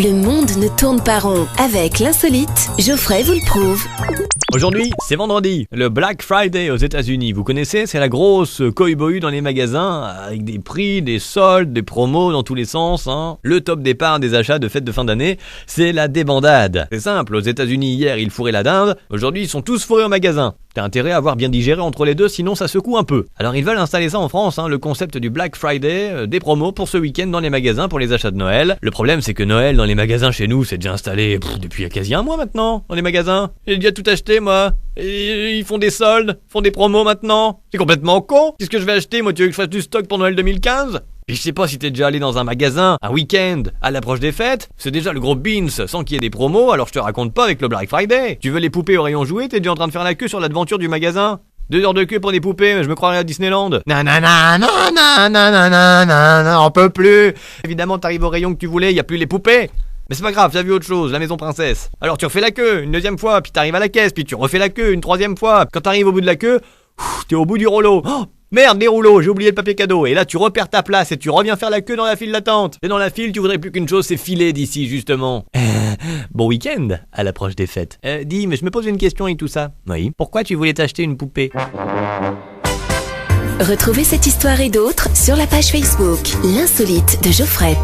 Le monde ne tourne pas rond. Avec l'insolite, Geoffrey vous le prouve. Aujourd'hui, c'est vendredi, le Black Friday aux États-Unis. Vous connaissez, c'est la grosse cohue-bohue dans les magasins, avec des prix, des soldes, des promos dans tous les sens. Le top départ des achats de fêtes de fin d'année, c'est la débandade. C'est simple, aux États-Unis hier, ils fourraient la dinde, aujourd'hui ils sont tous fourrés au magasin. T'as intérêt à avoir bien digéré entre les deux, sinon ça secoue un peu. Alors ils veulent installer ça en France, le concept du Black Friday, des promos pour ce week-end dans les magasins pour les achats de Noël. Le problème c'est que Noël dans les magasins chez nous, c'est déjà installé depuis quasi un mois maintenant, dans les magasins. J'ai déjà tout acheté moi. Et ils font des soldes, font des promos maintenant. C'est complètement con. Qu'est-ce que je vais acheter moi? Tu veux que je fasse du stock pour Noël 2015? Et je sais pas si t'es déjà allé dans un magasin, un week-end, à l'approche des fêtes, c'est déjà le gros beans sans qu'il y ait des promos, alors je te raconte pas avec le Black Friday. Tu veux les poupées au rayon jouets, t'es déjà en train de faire la queue sur l'aventure du magasin. 2 heures de queue pour des poupées, mais je me croirais à Disneyland. Nanana, on peut plus. Évidemment t'arrives au rayon que tu voulais, y a plus les poupées. Mais c'est pas grave, t'as vu autre chose, la maison princesse. Alors tu refais la queue une deuxième fois, puis t'arrives à la caisse, puis tu refais la queue une troisième fois. Quand t'arrives au bout de la queue, t'es au bout du rouleau. Oh, merde, les rouleaux, j'ai oublié le papier cadeau. Et là, tu repères ta place et tu reviens faire la queue dans la file d'attente. Et dans la file, tu voudrais plus qu'une chose, c'est filer d'ici, justement. Bon week-end, à l'approche des fêtes. Dis, mais je me pose une question avec tout ça. Oui. Pourquoi tu voulais t'acheter une poupée? Retrouvez cette histoire et d'autres sur la page Facebook, l'insolite de Geoffrey.